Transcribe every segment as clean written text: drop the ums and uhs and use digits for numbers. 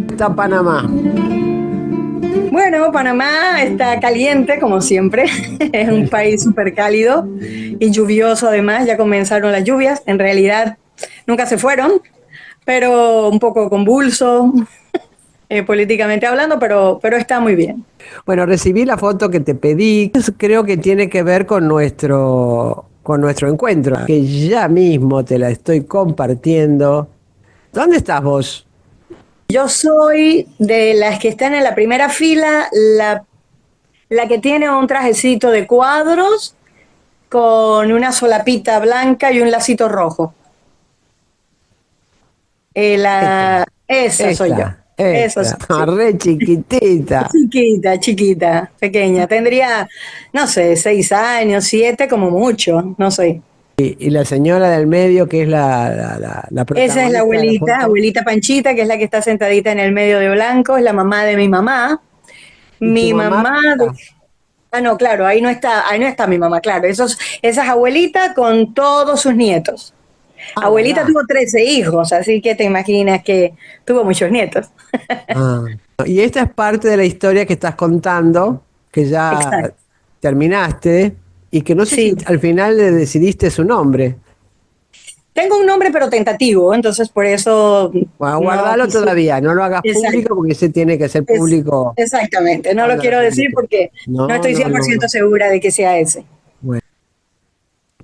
Está Panamá. Bueno, Panamá está caliente, como siempre. Es un país súper cálido y lluvioso además. Ya comenzaron las lluvias. En realidad nunca se fueron, pero un poco convulso, políticamente hablando, pero está muy bien. Bueno, recibí la foto que te pedí. Creo que tiene que ver con nuestro encuentro, que ya mismo te la estoy compartiendo. ¿Dónde estás vos? Yo soy de las que están en la primera fila, la que tiene un trajecito de cuadros con una solapita blanca y un lacito rojo. Esta, Esa soy yo. Esa esta. soy, sí. Re chiquitita. Chiquita, chiquita, pequeña. Tendría, no sé, 6 años, 7 como mucho, no sé. Y la señora del medio, que es la Esa es la protagonista de la abuelita, foto. abuelita Panchita, que es la que está sentadita en el medio de blanco, es la mamá de mi mamá. ¿Y tu Mi mamá? mamá, ah, no, claro, ahí no está mi mamá, claro. Esa es abuelita con todos sus nietos. Ah, Abuelita mirá. tuvo 13 hijos, así que te imaginas que tuvo muchos nietos. Ah. Y esta es parte de la historia que estás contando, que ya Exacto. terminaste, y que no sé si Sí. al final le decidiste su nombre. Tengo un nombre, pero tentativo, entonces por eso Bueno, no guardalo quise. todavía, no lo hagas Exacto. público porque ese tiene que ser público Exactamente, no lo cuando la quiero decir publiques. porque no No, estoy no, cien por no, ciento no. segura de que sea ese. Bueno,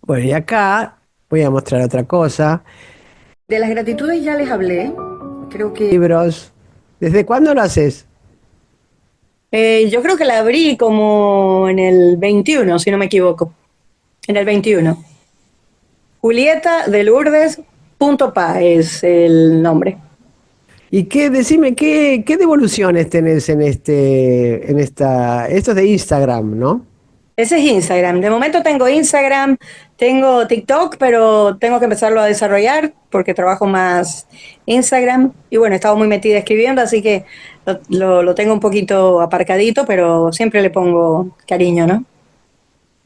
bueno, y acá voy a mostrar otra cosa. De las gratitudes ya les hablé, creo que Libros. ¿Desde cuándo lo haces? yo creo que la abrí como en el 21, si no me equivoco, en el 21. Julieta de Lourdes punto pa es el nombre. ¿Y decime, qué devoluciones tenés esto es de Instagram, ¿no? Ese es Instagram. De momento tengo Instagram, tengo TikTok, pero tengo que empezarlo a desarrollar porque trabajo más Instagram. Y bueno, he estado muy metida escribiendo, así que lo tengo un poquito aparcadito, pero siempre le pongo cariño, ¿no?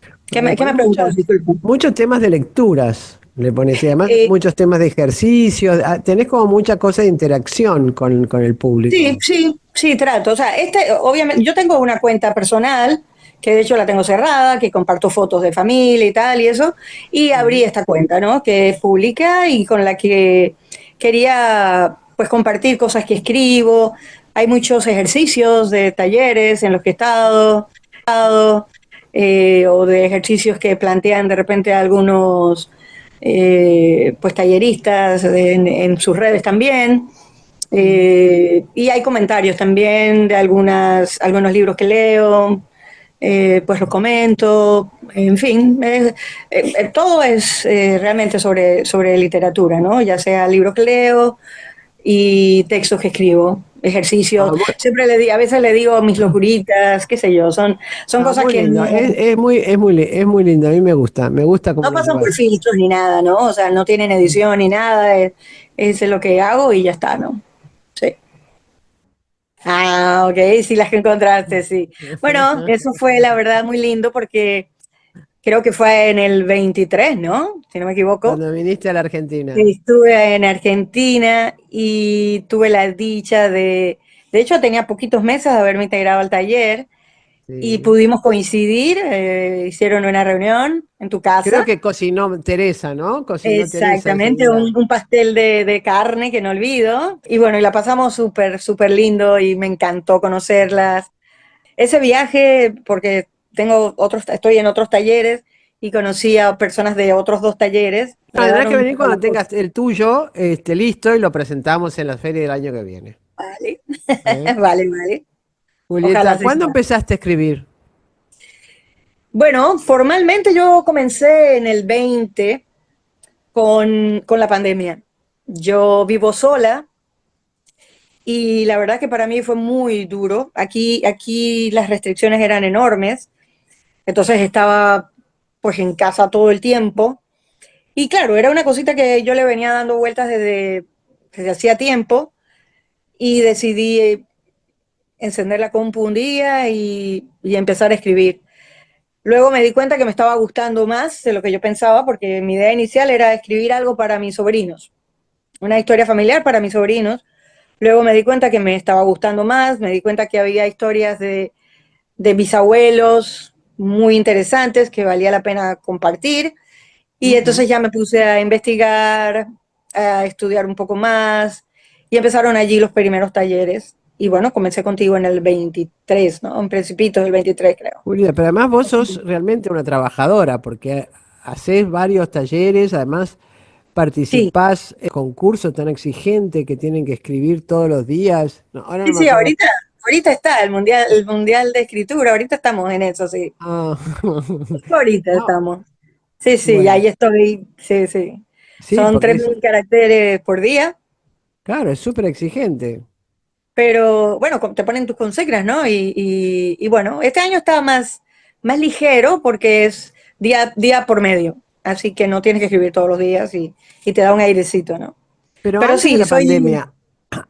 Le Qué me pones preguntas? Disculpa. muchos temas de lecturas, le pones, y además Eh, muchos temas de ejercicios, tenés como mucha cosa de interacción con el sí, público. sí, sí, trato. O sea, obviamente, yo tengo una cuenta personal, que de hecho la tengo cerrada, que comparto fotos de familia y tal y eso, y abrí Ujú. esta cuenta, ¿no? Que es pública y con la que quería, pues, compartir cosas que escribo. Hay muchos ejercicios de talleres en los que he estado, o de ejercicios que plantean de repente algunos, pues, talleristas en sus redes también. Y hay comentarios también de algunos libros que leo, pues los comento, en fin, todo es realmente sobre literatura, ¿no? Ya sea libros que leo y textos que escribo, ejercicios. Ah, muy, A veces le digo mis locuritas, qué sé yo, son cosas muy que lindo, es muy lindo, a mí me gusta cómo no lo pasan por llevas. filtros ni nada, ¿no? O sea, no tienen edición ni nada, es lo que hago y ya está, ¿no? Sí. Ah, ok, sí las que encontraste, sí. Bueno, eso fue la verdad muy lindo porque creo que fue en el 23, ¿no? Si no me equivoco. Cuando viniste a la Argentina. Estuve en Argentina y tuve la dicha de hecho tenía poquitos meses de haberme integrado al taller y Sí. pudimos coincidir, hicieron una reunión en tu Creo casa. que cocinó Teresa, ¿no? Cocinó Teresa ese Exactamente, día. un pastel de carne que no olvido. Y bueno, y la pasamos súper, súper lindo y me encantó conocerlas. Ese viaje, porque estoy en otros talleres y conocí a personas de otros dos talleres, Ah, me tendrás que daron venir la cuando cosa. tengas el tuyo listo y lo presentamos en la feria del año que viene. Vale, ¿Eh? vale, vale. Ojalá Julieta, se ¿cuándo sea. empezaste a escribir? Bueno, formalmente yo comencé en el 20 con la pandemia. Yo vivo sola y la verdad que para mí fue muy duro. Aquí las restricciones eran enormes, entonces estaba pues en casa todo el tiempo. Y claro, era una cosita que yo le venía dando vueltas desde hacía tiempo y decidí encender la compu un día y empezar a escribir. Luego me di cuenta que me estaba gustando más de lo que yo pensaba, porque mi idea inicial era escribir algo para mis sobrinos, una historia familiar para mis sobrinos. Luego me di cuenta que me estaba gustando más, me di cuenta que había historias de mis abuelos muy interesantes que valía la pena compartir. Y Ujú. entonces ya me puse a investigar, a estudiar un poco más y empezaron allí los primeros talleres. Y bueno, comencé contigo en el 23, ¿no? En principito del 23, creo. Julia, pero además vos sos realmente una trabajadora porque haces varios talleres, además Sí, participás en concursos tan exigentes que tienen que escribir todos los días. No, ahora no sí, me sí, acuerdo. ahorita está el mundial de escritura, ahorita estamos en eso, sí. Ah, Ahorita no, estamos. Sí, sí, bueno, ahí estoy, sí, sí. sí, Son porque 3.000 caracteres por día, claro, es súper exigente. pero bueno, te ponen tus consignas, ¿no? Y bueno, este año está más ligero porque es día por medio, así que no tienes que escribir todos los días y te da un airecito, ¿no? Pero Pero antes de sí, la soy, pandemia,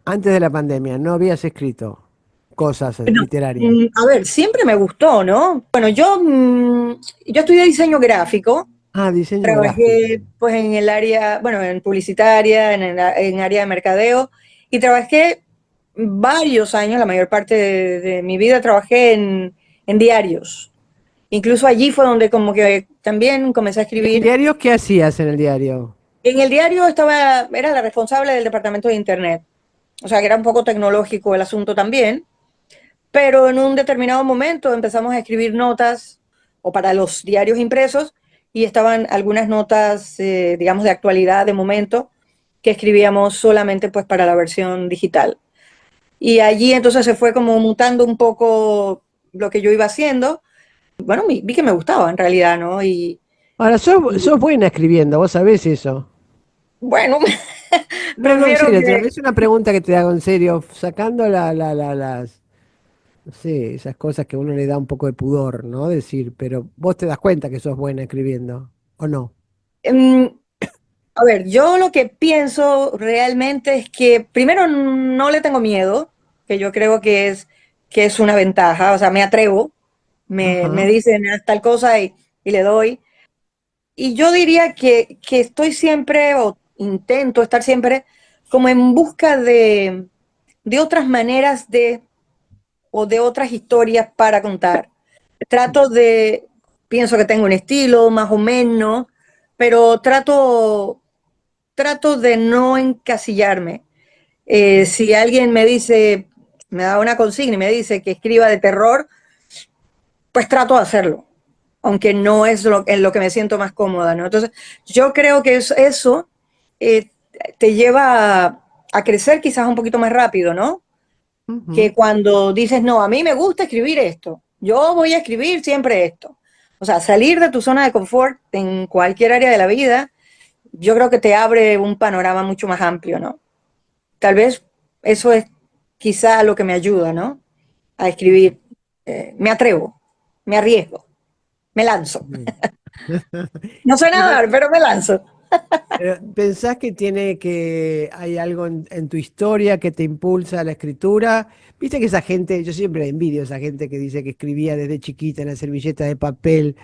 antes de la pandemia, ¿no habías escrito cosas bueno, literarias? a ver, siempre me gustó, ¿no? Bueno, yo estudié diseño gráfico. Ah, diseño Trabajé gráfico. pues en el área, bueno, en publicitaria, en área de mercadeo y trabajé varios años, la mayor parte de mi vida trabajé en diarios. Incluso allí fue donde como que también comencé a ¿Y en escribir. diarios qué hacías en el diario? En el diario era la responsable del departamento de internet, o sea que era un poco tecnológico el asunto también, pero en un determinado momento empezamos a escribir notas o para los diarios impresos y estaban algunas notas, digamos, de actualidad de momento que escribíamos solamente pues para la versión digital. Y allí entonces se fue como mutando un poco lo que yo iba haciendo. Bueno, vi que me gustaba en realidad, ¿no? Ahora, Y sos buena escribiendo, vos sabés eso. bueno, No, no, en prefiero serio, que... es una pregunta que te hago en serio, sacando las, no sé, esas cosas que a uno le da un poco de pudor, ¿no? Decir, pero vos te das cuenta que sos buena escribiendo, ¿o no? mm, A ver, yo lo que pienso realmente es que primero no le tengo miedo, que yo creo que es una ventaja, o sea, me atrevo, me Ajá. dicen haz tal cosa y le doy. Y yo diría que estoy siempre, o intento estar siempre, como en busca de otras maneras o de otras historias para contar. Trato de, pienso que tengo un estilo más o menos, pero trato de no encasillarme. Si alguien me dice, me da una consigna y me dice que escriba de terror, pues trato de hacerlo, aunque no es en lo que me siento más cómoda, ¿no? Entonces, yo creo que eso eh, te lleva a crecer quizás un poquito más rápido, ¿no? Ujú. Que cuando dices, no, a mí me gusta escribir esto, yo voy a escribir siempre esto. O sea, salir de tu zona de confort en cualquier área de la vida, yo creo que te abre un panorama mucho más amplio, ¿no? Tal vez eso es quizá lo que me ayuda, ¿no? A escribir. Me atrevo, me arriesgo, me lanzo. Bien. No sé Y nadar, pero me lanzo. ¿pensás que hay algo en tu historia que te impulsa a la escritura? Viste que esa gente, yo siempre la envidio, esa gente que dice que escribía desde chiquita en la servilleta de papel,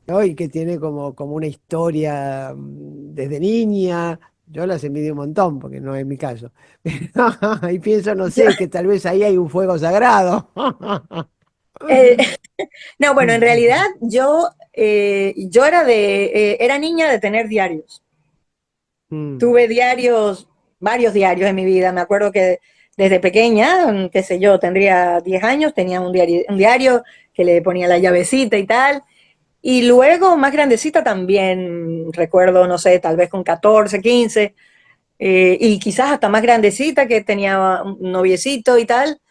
¿no? Y que tiene como una historia desde niña. Yo las envidio un montón, porque no es mi caso. Y pienso, no sé, que tal vez ahí hay un fuego sagrado. Eh, no, bueno, en realidad yo era niña de tener diarios. Mm. Tuve diarios, varios diarios en mi vida. Me acuerdo que desde pequeña, qué sé yo, tendría 10 años, tenía un diario que le ponía la llavecita y tal. Y luego, más grandecita también, recuerdo, no sé, tal vez con 14, 15, y quizás hasta más grandecita, que tenía un noviecito y tal.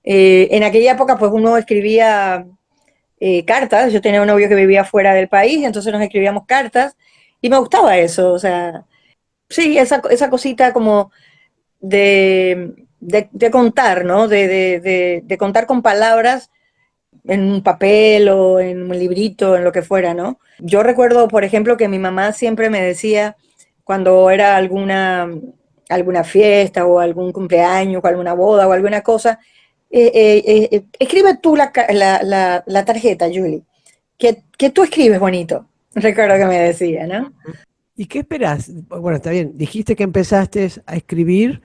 En aquella época, pues uno escribía cartas. Yo tenía un novio que vivía fuera del país, entonces nos escribíamos cartas y me gustaba eso. O sea, sí, esa cosita como de contar, ¿no? De contar con palabras en un papel o en un librito, en lo que fuera, ¿no? Yo recuerdo, por ejemplo, que mi mamá siempre me decía cuando era alguna fiesta o algún cumpleaños o alguna boda o alguna cosa, escribe tú la tarjeta, Julie. que tú escribes bonito. Recuerdo que me decía, ¿no? ¿Y qué esperás? Bueno, está bien, dijiste que empezaste a escribir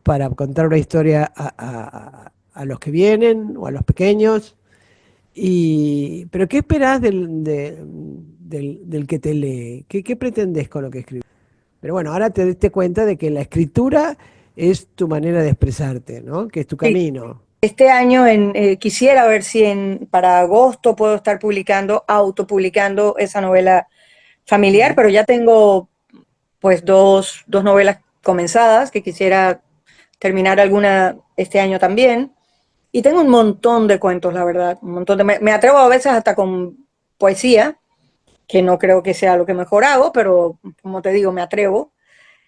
para contar una historia a los que vienen o a los pequeños. Pero ¿qué esperás del que te lee? ¿Qué pretendés con lo que escribís? Pero bueno, ahora te diste cuenta de que la escritura es tu manera de expresarte, ¿no? Que es tu Sí. camino. Este año quisiera ver si para agosto puedo estar autopublicando esa novela familiar, Mm. pero ya tengo pues dos novelas comenzadas que quisiera terminar alguna este año también. Y tengo un montón de cuentos, la verdad, un montón me atrevo a veces hasta con poesía, que no creo que sea lo que mejor hago, pero como te digo, me atrevo.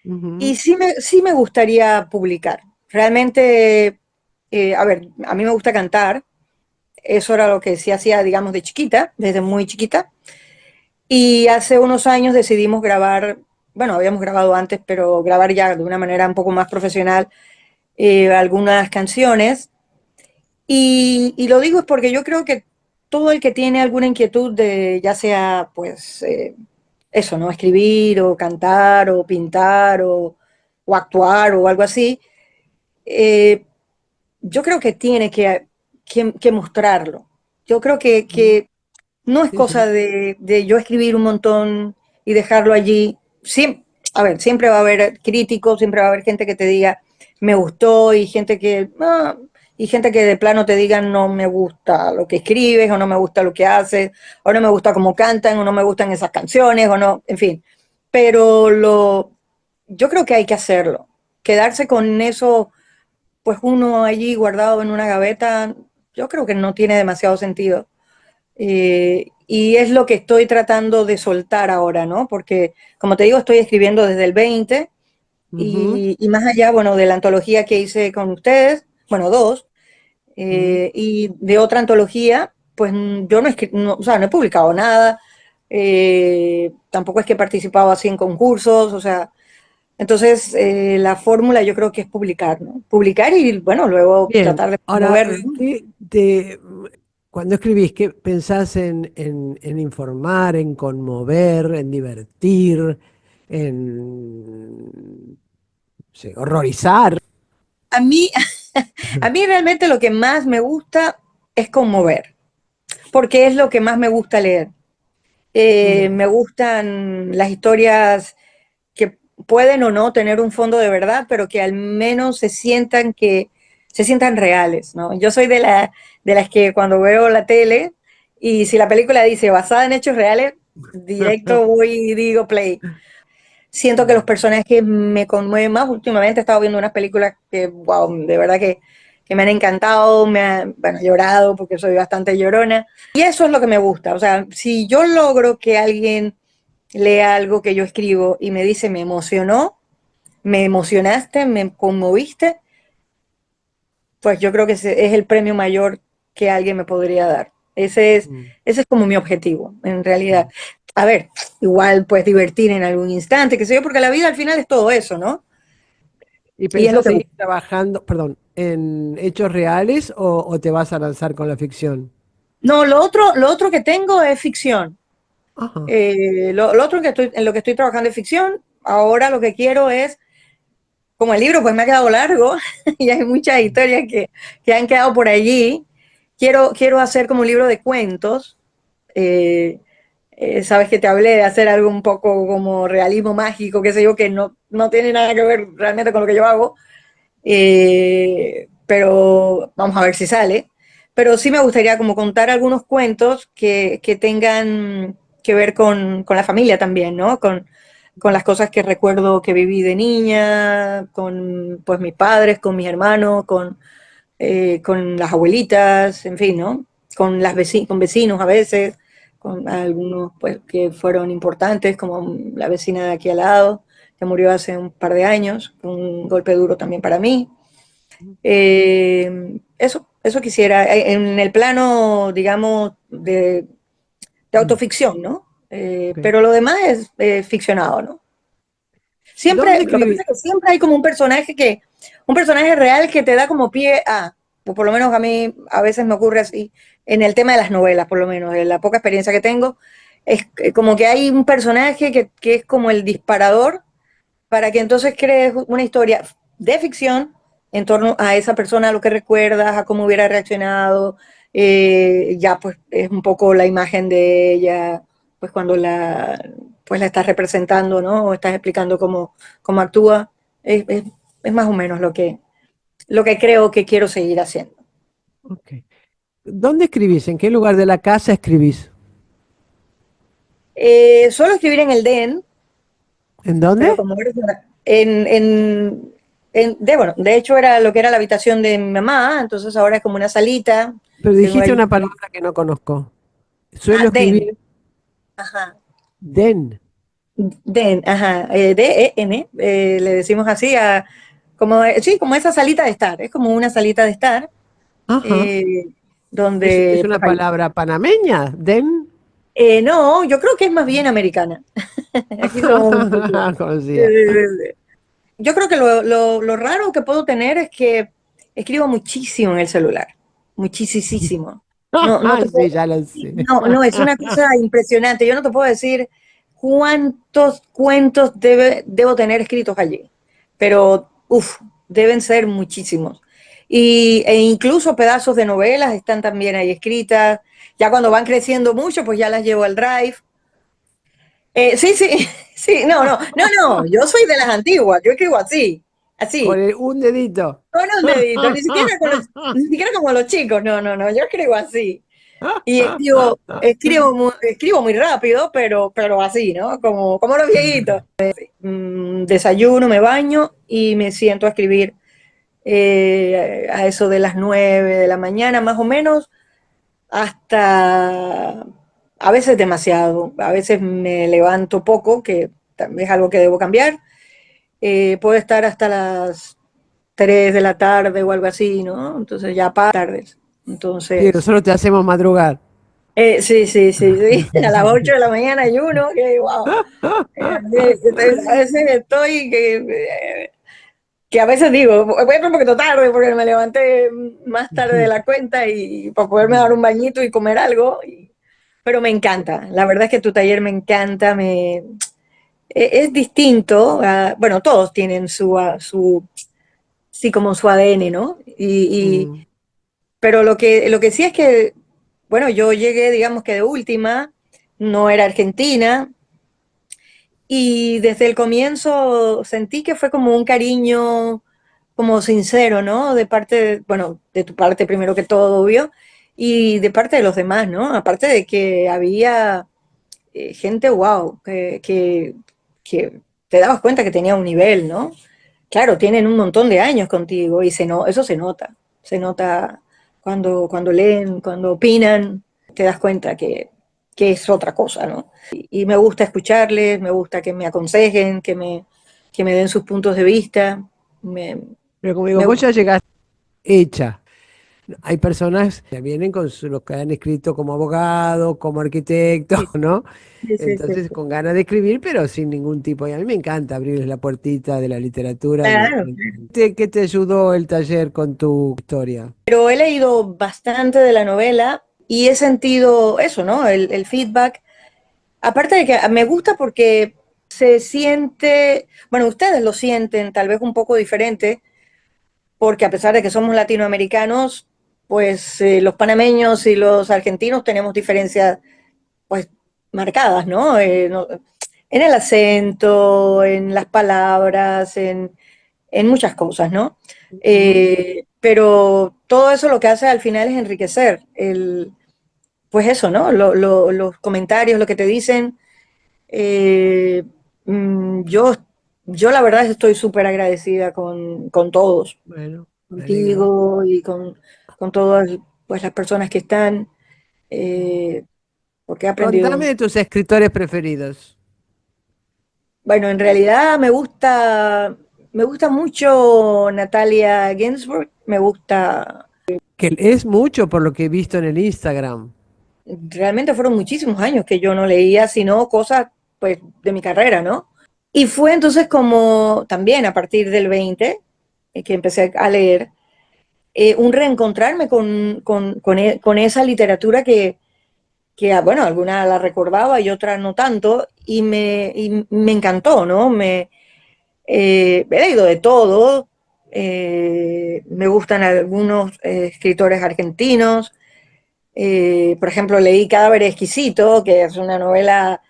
Y Ujú. sí me gustaría publicar. Realmente, a ver, a mí me gusta cantar, eso era lo que sí hacía, digamos, de chiquita, desde muy chiquita. Y hace unos años decidimos grabar, bueno, habíamos grabado antes, pero grabar ya de una manera un poco más profesional algunas canciones. Y lo digo es porque yo creo que todo el que tiene alguna inquietud de, ya sea, pues, eso, ¿no? Escribir o cantar o pintar o actuar o algo así, eh, yo creo que tiene que mostrarlo. Yo creo Ujú. que no es Sí, cosa sí. de yo escribir un montón y dejarlo allí. A ver, siempre va a haber críticos, siempre va a haber gente que te diga me gustó y gente que y gente que de plano te diga no me gusta lo que escribes o no me gusta lo que haces o no me gusta cómo cantan o no me gustan esas canciones o no, en fin. Pero yo creo que hay que hacerlo. Quedarse con eso, pues uno allí guardado en una gaveta, yo creo que no tiene demasiado sentido. Y es lo que estoy tratando de soltar ahora, ¿no? Porque, como te digo, estoy escribiendo desde el 20 Ujú. y más allá, bueno, de la antología que hice con ustedes, bueno, dos, Ujú. y de otra antología, pues yo no, o sea, no he publicado nada, tampoco es que he participado así en concursos, o sea, entonces la fórmula yo creo que es publicar, ¿no? Publicar y, bueno, luego Bien, tratar de ahora, moverlo, ¿no? cuando escribís, ¿qué pensás en informar, en conmover, en divertir, en sí, horrorizar? A mí, a mí realmente lo que más me gusta es conmover, porque es lo que más me gusta leer. Mm. Me gustan las historias que pueden o no tener un fondo de verdad, pero que al menos se sientan reales, ¿no? Yo soy de las que cuando veo la tele y si la película dice basada en hechos reales, directo voy y digo play. Siento que los Mm. personajes me conmueven más. Últimamente he estado viendo unas películas que, wow, de verdad que me han encantado, bueno, llorado porque soy bastante llorona. Y eso es lo que me gusta. O sea, si yo logro que alguien lea algo que yo escribo y me dice, me emocionó, me emocionaste, me conmoviste, pues yo creo que ese es el premio mayor que alguien me podría dar. Mm. Ese es como mi objetivo, en realidad. Mm. A ver, igual pues divertir en algún instante, qué sé yo, porque la vida al final es todo eso, ¿no? ¿Y Y es lo pensás que seguir busco. trabajando, perdón, en hechos reales o te vas a lanzar con la ficción? No, lo otro que tengo es ficción. Ajá. Lo otro en lo que estoy trabajando es ficción. Ahora lo que quiero es, como el libro pues me ha quedado largo y hay muchas historias que han quedado por allí, quiero hacer como un libro de cuentos. Eh, sabes que te hablé de hacer algo un poco como realismo mágico, qué sé yo, que no tiene nada que ver realmente con lo que yo hago, pero vamos a ver si sale. Pero sí me gustaría como contar algunos cuentos que tengan que ver con la familia también, ¿no? Con las cosas que recuerdo que viví de niña, con pues mis padres, con mis hermanos, con las abuelitas, en fin, ¿no? Con vecinos a veces, con algunos pues que fueron importantes, como la vecina de aquí al lado, que murió hace un par de años, un golpe duro también para mí. Eso quisiera, en el plano, digamos, de Mm. autoficción, ¿no? Ok. Pero lo demás es ficcionado, ¿no? ¿Dónde Siempre, lo que pasa escribí? es que siempre hay como un personaje real que te da como pie a, pues por lo menos a mí a veces me ocurre así, en el tema de las novelas, por lo menos, de la poca experiencia que tengo, es como que hay un personaje que es como el disparador para que entonces crees una historia de ficción en torno a esa persona, a lo que recuerdas, a cómo hubiera reaccionado, ya pues es un poco la imagen de ella, pues cuando pues la estás representando, ¿no? O estás explicando cómo actúa, es más o menos lo que creo que quiero seguir haciendo. Ok. ¿Dónde escribís? ¿En qué lugar de la casa escribís? Suelo escribir en el DEN, ¿En pero dónde? como eres bueno, de hecho era lo que era la habitación de mi mamá, entonces ahora es como una salita. Pero Tengo dijiste ahí una palabra que no conozco. Suelo Den, escribir ajá, den. Den, ajá, D-E-N, le decimos así sí, como esa salita de estar, es como una salita de estar, Ajá. eh, Es donde, una pues ahí. palabra panameña, den. No, yo creo que es más bien americana. Aquí somos un poco. Conocía. eh, yo creo que lo raro que puedo tener es que escribo muchísimo en el celular, muchísimo. No te Sí, puedo, ya lo sé. no, es una cosa impresionante. Yo no te puedo decir cuántos cuentos debo tener escritos allí, pero uff, deben ser muchísimos. E incluso pedazos de novelas están también ahí escritas. Ya cuando van creciendo mucho, pues ya las llevo al Drive. Sí, sí, sí, no, yo soy de las antiguas, yo escribo así, Con así, un dedito. con un dedito, ni siquiera como los chicos, no, yo escribo así. Y escribo muy rápido, pero así, ¿no? Como los viejitos. Desayuno, me baño y me siento a escribir a eso de las 9 de la mañana, más o menos, hasta a veces demasiado, a veces me levanto poco, que también es algo que debo cambiar. Puedo estar hasta las 3 de la tarde o algo así, ¿no? Entonces ya para tardes. Sí, Entonces, nosotros te hacemos madrugar. sí, a las 8 de la mañana hay uno que, wow. A veces estoy que a veces digo, voy a un poquito tarde porque me levanté más tarde de la cuenta y para poderme dar un bañito y comer algo. Pero me encanta, la verdad es que tu taller me encanta, es distinto, bueno, todos tienen sí, como su ADN, ¿no? Mm. Pero lo que sí es que, bueno, yo llegué, digamos que de última, no era argentina, y desde el comienzo sentí que fue como un cariño como sincero, ¿no? Bueno, de tu parte primero que todo, obvio, y de parte de los demás, ¿no? Aparte de que había gente, wow, que te dabas cuenta que tenía un nivel, ¿no? Claro, tienen un montón de años contigo y eso se nota cuando leen, cuando opinan, te das cuenta que es otra cosa, ¿no? Y me gusta escucharles, me gusta que me aconsejen, que me den sus puntos de vista, me, Pero como digo, me vos gusta. ya llegaste hecha. Hay personas que vienen con los que han escrito como abogado, como arquitecto, Sí, ¿no? sí, sí, sí, Entonces, sí. con ganas de escribir, pero sin ningún tipo. Y a mí me encanta abrirles la puertita de la literatura. Claro. ¿Qué te ayudó el taller con tu historia? Pero he leído bastante de la novela y he sentido eso, ¿no? El feedback. Aparte de que me gusta porque se siente, bueno, ustedes lo sienten tal vez un poco diferente, porque a pesar de que somos latinoamericanos, pues los panameños y los argentinos tenemos diferencias pues marcadas, ¿no? En el acento, en las palabras, en muchas cosas, ¿no? Ujú. Pero todo eso lo que hace al final es enriquecer pues eso, ¿no? Los comentarios, lo que te dicen. Eh, mm, yo, yo la verdad estoy súper agradecida con todos, Bueno, me alegro. contigo y con todas pues, las personas que están, eh, porque he Contame aprendido. de tus escritores preferidos. Bueno, en realidad me gusta mucho Natalia Ginsburg, me gusta, Que es mucho por lo que he visto en el Instagram. realmente fueron muchísimos años que yo no leía sino cosas pues de mi carrera, ¿no? Y fue entonces como también a partir del 20 que empecé a leer. un reencontrarme con esa literatura que, bueno, alguna la recordaba y otra no tanto, y me encantó, ¿no? He leído de todo, me gustan algunos escritores argentinos, por ejemplo, leí Cadáver Exquisito, que es una novela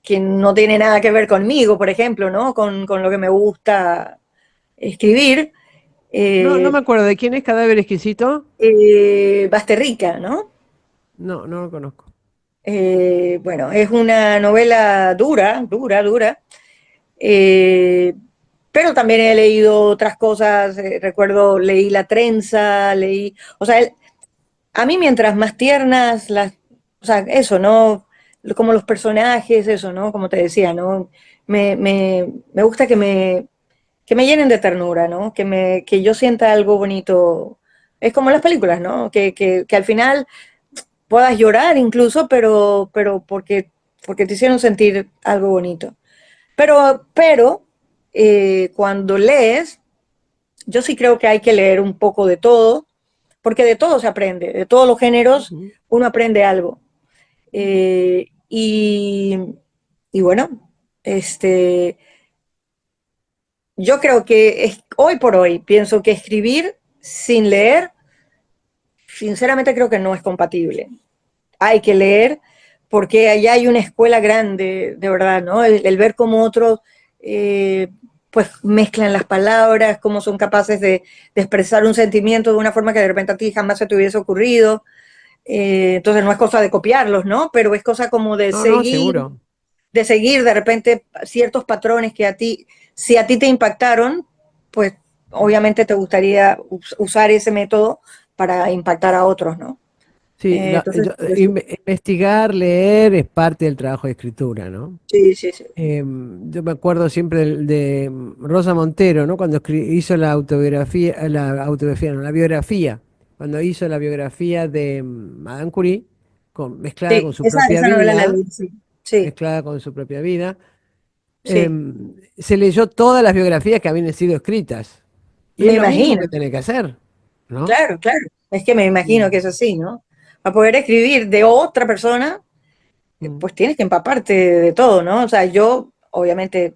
que no tiene nada que ver conmigo, por ejemplo, ¿no? Con lo que me gusta escribir. No, no Eh, me acuerdo de quién es Cadáver Exquisito. Basterrica, ¿no? No, no lo conozco. Bueno, es una novela dura, dura, dura, eh, pero también he leído otras cosas, recuerdo, leí La Trenza, leí, o sea, a mí mientras más tiernas, o sea, eso, ¿no? Como los personajes, eso, ¿no? Como te decía, ¿no? Me gusta que me llenen de ternura, ¿no? Que yo sienta algo bonito. Es como las películas, ¿no? Que al final puedas llorar incluso, pero porque te hicieron sentir algo bonito. Pero cuando lees, yo sí creo que hay que leer un poco de todo, porque de todo se aprende, de todos los géneros Ujú. uno aprende algo. Eh, y, y bueno, este, yo creo que hoy por hoy pienso que escribir sin leer, sinceramente creo que no es compatible. Hay que leer porque allá hay una escuela grande, de verdad, ¿no? El ver cómo otros eh, pues mezclan las palabras, cómo son capaces de expresar un sentimiento de una forma que de repente a ti jamás se te hubiese ocurrido. Entonces no es cosa de copiarlos, ¿no? Pero es cosa como No, no, seguro. de seguir de repente ciertos patrones que si a ti te impactaron, pues obviamente te gustaría usar ese método para impactar a otros, ¿no? Sí, Entonces, por eso, investigar, leer es parte del trabajo de escritura, ¿no? sí, sí, sí. Yo me acuerdo siempre de Rosa Montero, ¿no? Cuando hizo no, la biografía, cuando hizo la biografía de Madame Curie, mezclada Sí, con su propia esa novela la vida, leí, sí. Sí, mezclada con su propia vida, sí. se leyó todas las biografías que habían sido escritas. Y es Me lo mismo imagino, que tiene que hacer, ¿no? claro, claro. Es que me imagino que Mm, es así, ¿no? Para poder escribir de otra persona, mm, pues tienes que empaparte de todo, ¿no? O sea, yo, obviamente,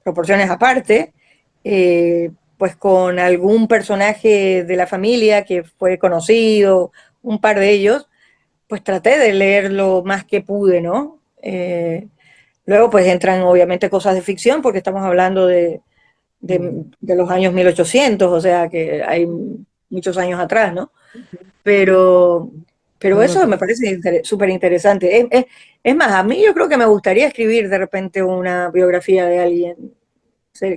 proporciones aparte, pues con algún personaje de la familia que fue conocido, un par de ellos, pues traté de leer lo más que pude, ¿no? Luego pues entran obviamente cosas de ficción porque estamos hablando mm. de los años 1800, o sea que hay muchos años atrás, ¿no? Pero, pero No, no, eso me parece súper interesante. Es más, a mí yo creo que me gustaría escribir de repente una biografía de alguien.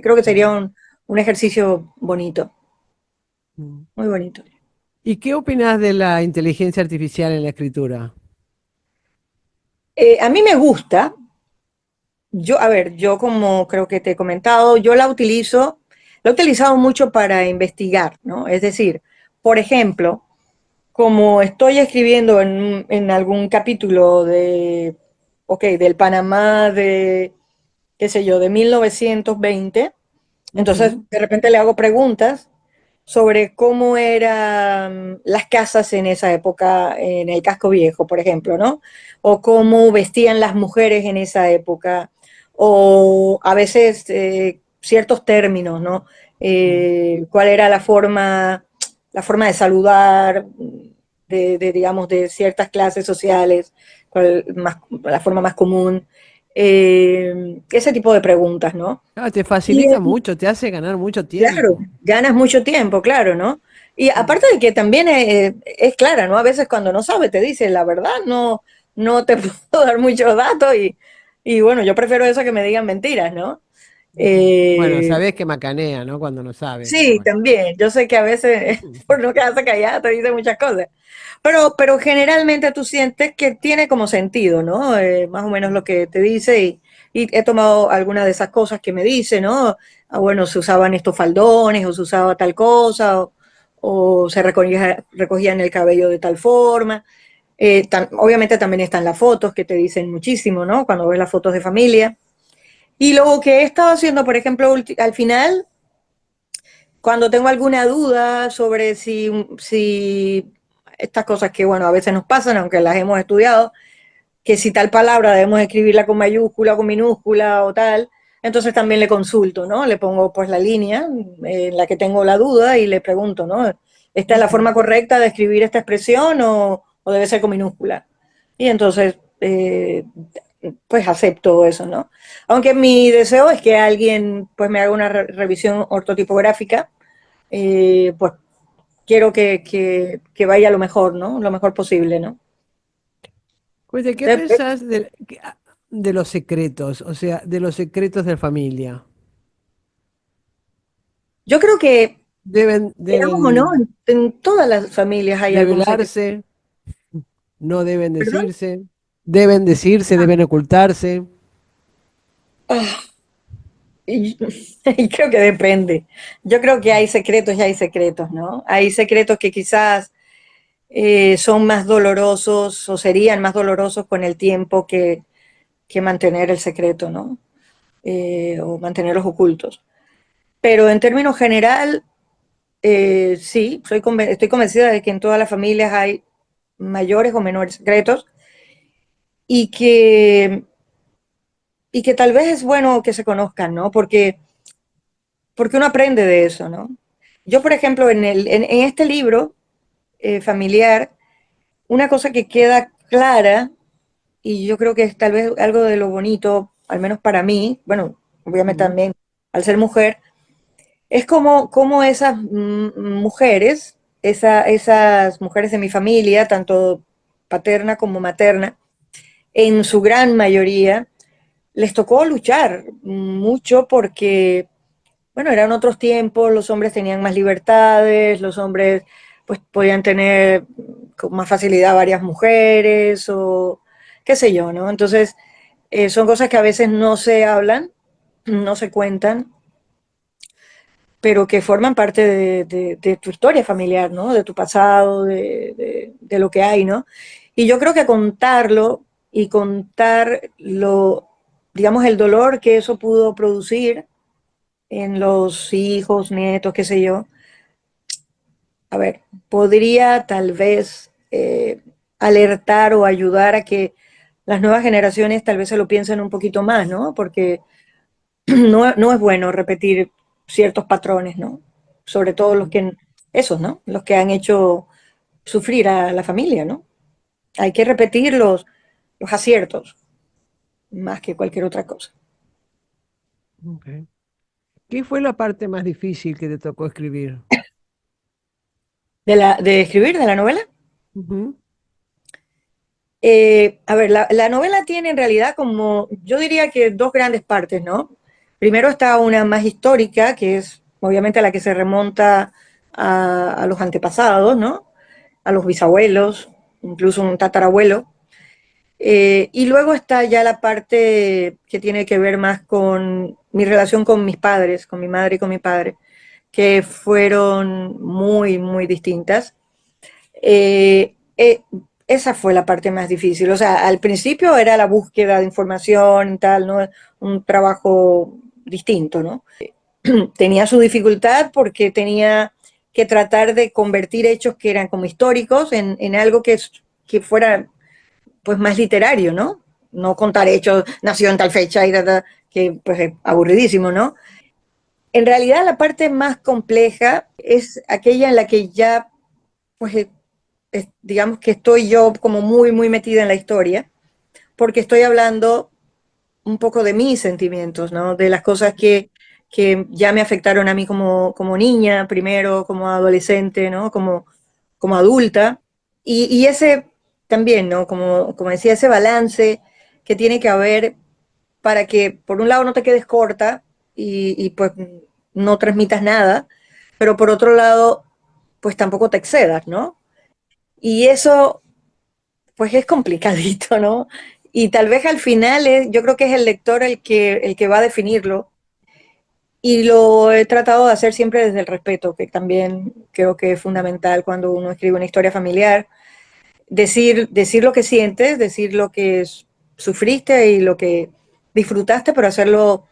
Creo que sería mm, un ejercicio bonito, mm. muy bonito. ¿Y qué opinas de la inteligencia artificial en la escritura? A mí me gusta, a ver, yo como creo que te he comentado, yo la he utilizado mucho para investigar, ¿no? Es decir, por ejemplo, como estoy escribiendo en algún capítulo del Panamá qué sé yo, de 1920, entonces Ujú. de repente le hago preguntas sobre cómo eran las casas en esa época en el casco viejo, por ejemplo, ¿no? O cómo vestían las mujeres en esa época, o a veces ciertos términos, ¿no? Mm. ¿Cuál era la forma de saludar, digamos, de ciertas clases sociales, la forma más común? Ese tipo de preguntas, ¿no? Ah, te Y facilita mucho, te hace ganar mucho claro, tiempo. ganas mucho tiempo, claro, ¿no? Y Mm. aparte de que también es clara, ¿no? A veces cuando no sabe te dice la verdad, no te puedo dar muchos datos y bueno, yo prefiero eso que me digan mentiras, ¿no? Ujú. Bueno, Eh, sabés que macanea, ¿no? Cuando no sabe, pero sí, bueno. también, yo sé que a veces por no quedarse callada te dice muchas cosas, pero generalmente tú sientes que tiene como sentido, ¿no? Más o menos lo que te dice y he tomado algunas de esas cosas que me dice, ¿no? Ah, bueno, se usaban estos faldones o se usaba tal cosa o se recogían el cabello de tal forma. Obviamente también están las fotos que te dicen muchísimo, ¿no? Cuando ves las fotos de familia. Y lo que he estado haciendo, por ejemplo, al final cuando tengo alguna duda sobre si estas cosas que, bueno, a veces nos pasan, aunque las hemos estudiado, que si tal palabra debemos escribirla con mayúscula, con minúscula o tal, entonces también le consulto, ¿no? Le pongo pues la línea en la que tengo la duda y le pregunto, ¿no? ¿Esta es la Ujú. forma correcta de escribir esta expresión o debe ser con minúscula? Y entonces, pues acepto eso, ¿no? Aunque mi deseo es que alguien pues me haga una revisión ortotipográfica, pues quiero que vaya lo mejor, ¿no? Lo mejor posible, ¿no? Pues, ¿de qué De- pensás de los secretos? O sea, de los secretos de familia. Yo creo que queramos o no, Deben en todas las familias hay algún secreto. develarse, no deben ¿Perdón? decirse, deben ocultarse. Ah, y, y creo que depende. Yo creo que hay secretos y hay secretos, ¿no? Hay secretos que quizás son más dolorosos o serían más dolorosos con el tiempo que mantener el secreto, ¿no? O mantenerlos ocultos. Pero en términos general, sí, estoy convencida de que en todas las familias hay mayores o menores secretos y y que tal vez es bueno que se conozcan, ¿no? Porque uno aprende de eso, ¿no? Yo, por ejemplo, en este libro familiar, una cosa que queda clara, y yo creo que es tal vez algo de lo bonito, al menos para mí, bueno, obviamente Ujú. también al ser mujer, es como esas mujeres, esas mujeres de mi familia, tanto paterna como materna, en su gran mayoría, les tocó luchar mucho porque bueno, eran otros tiempos, los hombres tenían más libertades, los hombres pues podían tener con más facilidad varias mujeres o qué sé yo, ¿no? Entonces, son cosas que a veces no se hablan, no se cuentan, pero que forman parte de tu historia familiar, ¿no? De tu pasado, de lo que hay, ¿no? Y yo creo que contarlo y contar digamos, el dolor que eso pudo producir en los hijos, nietos, qué sé yo, a ver, podría tal vez alertar o ayudar a que las nuevas generaciones tal vez se lo piensen un poquito más, ¿no? Porque no es bueno repetir ciertos patrones, ¿no? Sobre todo Ujú. esos, ¿no? Los que han hecho sufrir a la familia, ¿no? Hay que repetir los aciertos más que cualquier otra cosa. Ok. ¿Qué fue la parte más difícil que te tocó escribir? De escribir, de la novela. Ujú. A ver, la novela tiene en realidad como, yo diría que dos grandes partes, ¿no? Primero está una más histórica, que es obviamente la que se remonta a los antepasados, ¿no? A los bisabuelos, incluso un tatarabuelo. Y luego está ya la parte que tiene que ver más con mi relación con mis padres, con mi madre y con mi padre, que fueron muy, muy distintas. Eh, eh, Esa fue la parte más difícil. O sea, al principio era la búsqueda de información y tal, ¿no? Un trabajo distinto, ¿no? Tenía su dificultad porque tenía que tratar de convertir hechos que eran como históricos en algo que fuera pues más literario, ¿no? No contar hechos, nació en tal fecha y tal, que pues es aburridísimo, ¿no? En realidad la parte más compleja es aquella en la que ya pues digamos que estoy yo como muy, muy metida en la historia, porque estoy hablando un poco de mis sentimientos, ¿no? De las cosas que ya me afectaron a mí como niña, primero, como adolescente, ¿no? Como adulta. Y ese también, ¿no? Como decía, ese balance que tiene que haber para que, por un lado, no te quedes corta y pues no transmitas nada, pero por otro lado, pues tampoco te excedas, ¿no? Y eso pues es complicadito, ¿no? Y tal vez al final yo creo que es el lector el que va a definirlo. Y lo he tratado de hacer siempre desde el respeto, que también creo que es fundamental cuando uno escribe una historia familiar. Decir lo que sientes, decir lo que sufriste y lo que disfrutaste, pero hacerlo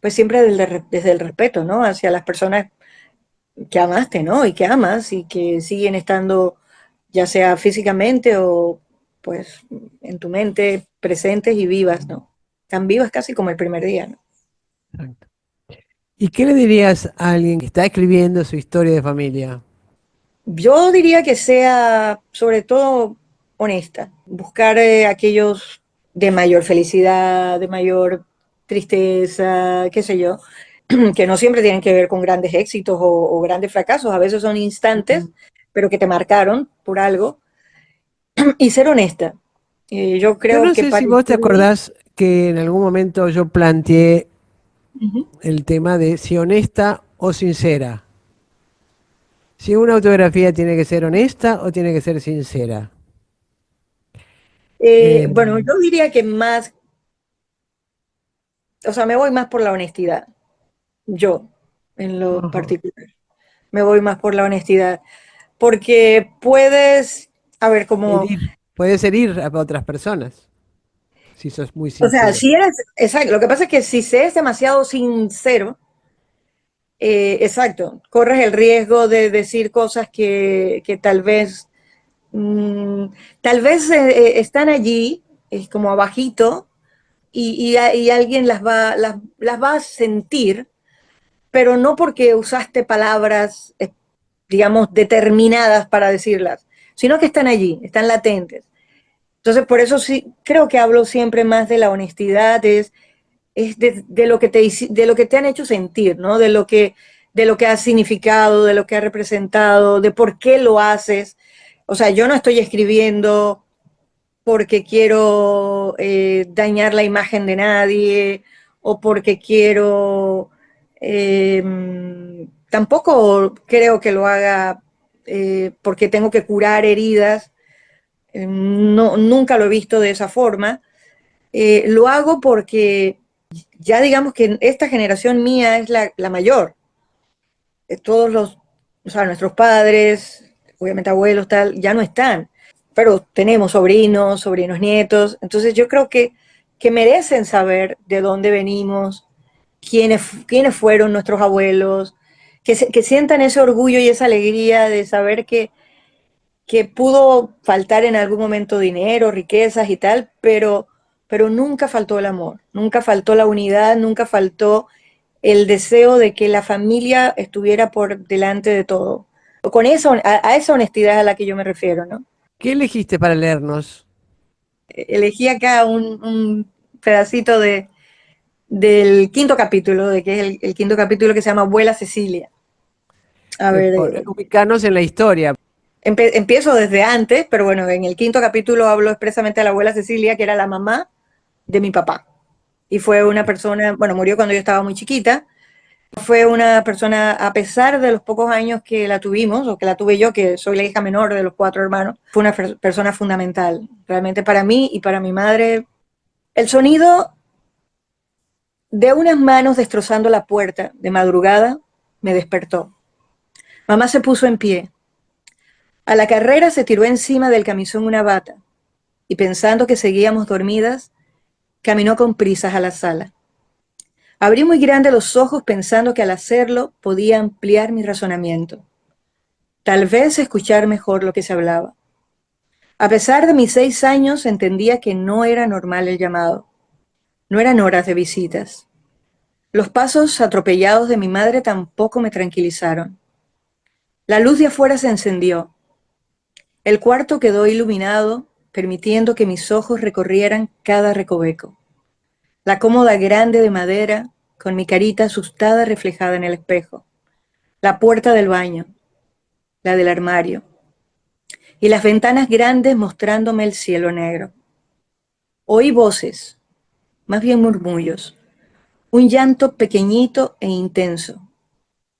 pues siempre desde el respeto, ¿no? Hacia las personas que amaste, ¿no? Y que amas y que siguen estando, ya sea físicamente o pues en tu mente, presentes y vivas, ¿no? Tan vivas casi como el primer día, ¿no? Exacto. ¿Y qué le dirías a alguien que está escribiendo su historia de familia? Yo diría que sea sobre todo honesta, buscar aquellos de mayor felicidad, de mayor tristeza, qué sé yo, que no siempre tienen que ver con grandes éxitos o grandes fracasos, a veces son instantes, Ujú. pero que te marcaron por algo, y ser honesta. Yo Yo creo no que sé para si vos te escribir, acordás que en algún momento yo planteé ujú. el tema de si honesta o sincera. Si una autografía tiene que ser honesta o tiene que ser sincera. Eh, Bueno, yo diría que más, o sea, me voy más por la honestidad, yo, en lo ajá. particular, me voy más por la honestidad, porque puedes, a ver, como, Puedes herir a otras personas si sos muy o sea, sincero. si eres, exacto, lo que pasa es que si se es demasiado sincero, exacto, corres el riesgo de decir cosas que mm, tal vez están allí, es como abajito, y alguien las va a sentir, pero no porque usaste palabras, digamos, determinadas para decirlas, sino que están allí, están latentes. Entonces, por eso sí, creo que hablo siempre más de la honestidad, es de lo que de lo que te han hecho sentir, ¿no? De lo que ha significado, de lo que ha representado, de por qué lo haces. O sea, yo no estoy escribiendo porque quiero dañar la imagen de nadie o porque quiero... tampoco creo que lo haga porque tengo que curar heridas. No, nunca lo he visto de esa forma. Lo hago porque ya digamos que esta generación mía es la mayor. Todos los, o sea, nuestros padres, obviamente abuelos, tal, ya no están. Pero tenemos sobrinos, sobrinos nietos. Entonces yo creo que merecen saber de dónde venimos, quiénes fueron nuestros abuelos, que sientan ese orgullo y esa alegría de saber que pudo faltar en algún momento dinero, riquezas y tal, pero nunca faltó el amor, nunca faltó la unidad, nunca faltó el deseo de que la familia estuviera por delante de todo. Con eso, a esa honestidad a la que yo me refiero, ¿no? ¿Qué elegiste para leernos? Elegí acá un pedacito del quinto capítulo, de que es el quinto capítulo que se llama Abuela Cecilia. A ver, Ubicarnos en la historia. empiezo desde antes, pero bueno, en el quinto capítulo hablo expresamente de la abuela Cecilia, que era la mamá de mi papá. Y fue una persona, bueno, murió cuando yo estaba muy chiquita. Fue una persona, a pesar de los pocos años que la tuvimos, o que la tuve yo, que soy la hija menor de los cuatro hermanos, fue una persona fundamental, realmente para mí y para mi madre. El sonido de unas manos destrozando la puerta de madrugada me despertó. Mamá se puso en pie. A la carrera se tiró encima del camisón una bata y pensando que seguíamos dormidas, caminó con prisas a la sala. Abrí muy grande los ojos pensando que al hacerlo podía ampliar mi razonamiento. Tal vez escuchar mejor lo que se hablaba. A pesar de mis 6 años, entendía que no era normal el llamado. No eran horas de visitas. Los pasos atropellados de mi madre tampoco me tranquilizaron. La luz de afuera se encendió. El cuarto quedó iluminado, permitiendo que mis ojos recorrieran cada recoveco. La cómoda grande de madera, con mi carita asustada reflejada en el espejo. La puerta del baño, la del armario, y las ventanas grandes mostrándome el cielo negro. Oí voces, más bien murmullos, un llanto pequeñito e intenso,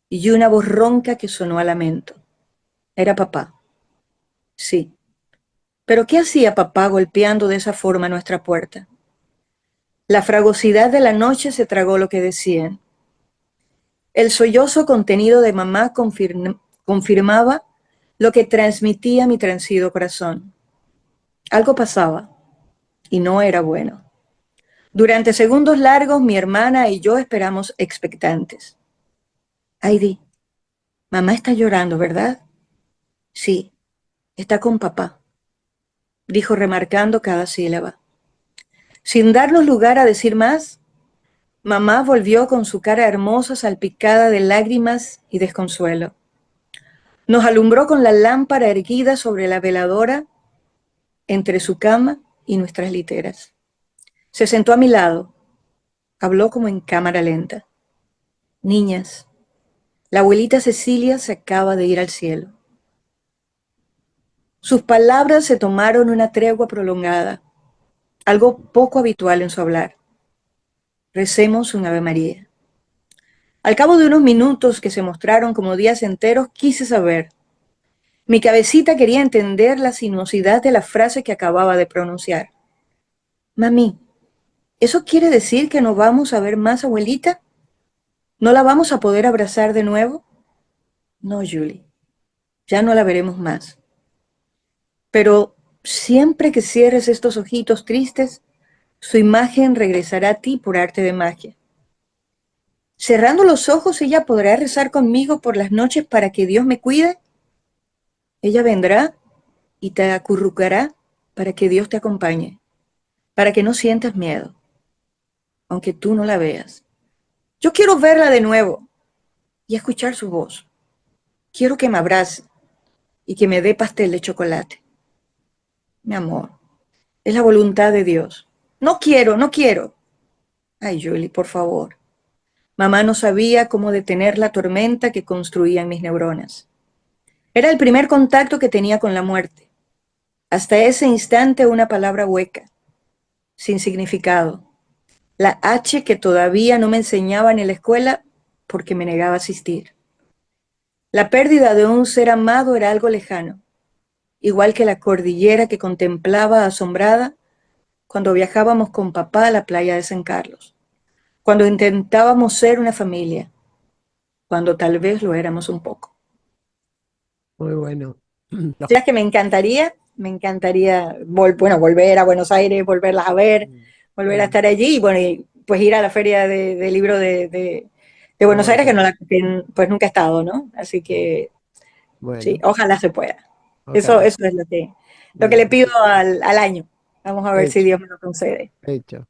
y una voz ronca que sonó a lamento. Era papá, sí. Pero ¿qué hacía papá golpeando de esa forma nuestra puerta? La fragosidad de la noche se tragó lo que decían. El sollozo contenido de mamá confirmaba lo que transmitía mi transido corazón. Algo pasaba y no era bueno. Durante segundos largos mi hermana y yo esperamos expectantes. Heidi, Mamá está llorando, ¿verdad? Sí, está con papá, dijo remarcando cada sílaba. Sin darnos lugar a decir más, mamá volvió con su cara hermosa salpicada de lágrimas y desconsuelo. Nos alumbró con la lámpara erguida sobre la veladora entre su cama y nuestras literas. Se sentó a mi lado, habló como en cámara lenta. Niñas, la abuelita Cecilia se acaba de ir al cielo. Sus palabras se tomaron una tregua prolongada, algo poco habitual en su hablar. Recemos un Ave María. Al cabo de unos minutos que se mostraron como días enteros, quise saber. Mi cabecita quería entender la sinuosidad de la frase que acababa de pronunciar. Mami, ¿eso quiere decir que no vamos a ver más abuelita? ¿No la vamos a poder abrazar de nuevo? No, Julie, ya no la veremos más. Pero siempre que cierres estos ojitos tristes, su imagen regresará a ti por arte de magia. Cerrando los ojos, ella podrá rezar conmigo por las noches para que Dios me cuide. Ella vendrá y te acurrucará para que Dios te acompañe, para que no sientas miedo, aunque tú no la veas. Yo quiero verla de nuevo y escuchar su voz. Quiero que me abrace y que me dé pastel de chocolate. Mi amor, es la voluntad de Dios. No quiero, no quiero. Ay, Julie, por favor. Mamá no sabía cómo detener la tormenta que construían mis neuronas. Era el primer contacto que tenía con la muerte. Hasta ese instante una palabra hueca, sin significado. La H que todavía no me enseñaban en la escuela porque me negaba a asistir. La pérdida de un ser amado era algo lejano, igual que la cordillera que contemplaba asombrada cuando viajábamos con papá a la playa de San Carlos, cuando intentábamos ser una familia, cuando tal vez lo éramos un poco. Muy bueno. Las que me encantaría bueno, volver a Buenos Aires, volverlas a ver, volver a Mm, estar allí y bueno, y pues ir a la feria de libro de de Buenos Buenos Aires, que, no Aires. la, que pues nunca he estado, ¿no? Así que sí, Bueno, ojalá se pueda. ojalá. Eso es lo que le Bueno, pido al año. Vamos a ver si hecho, Dios me lo concede. hecho.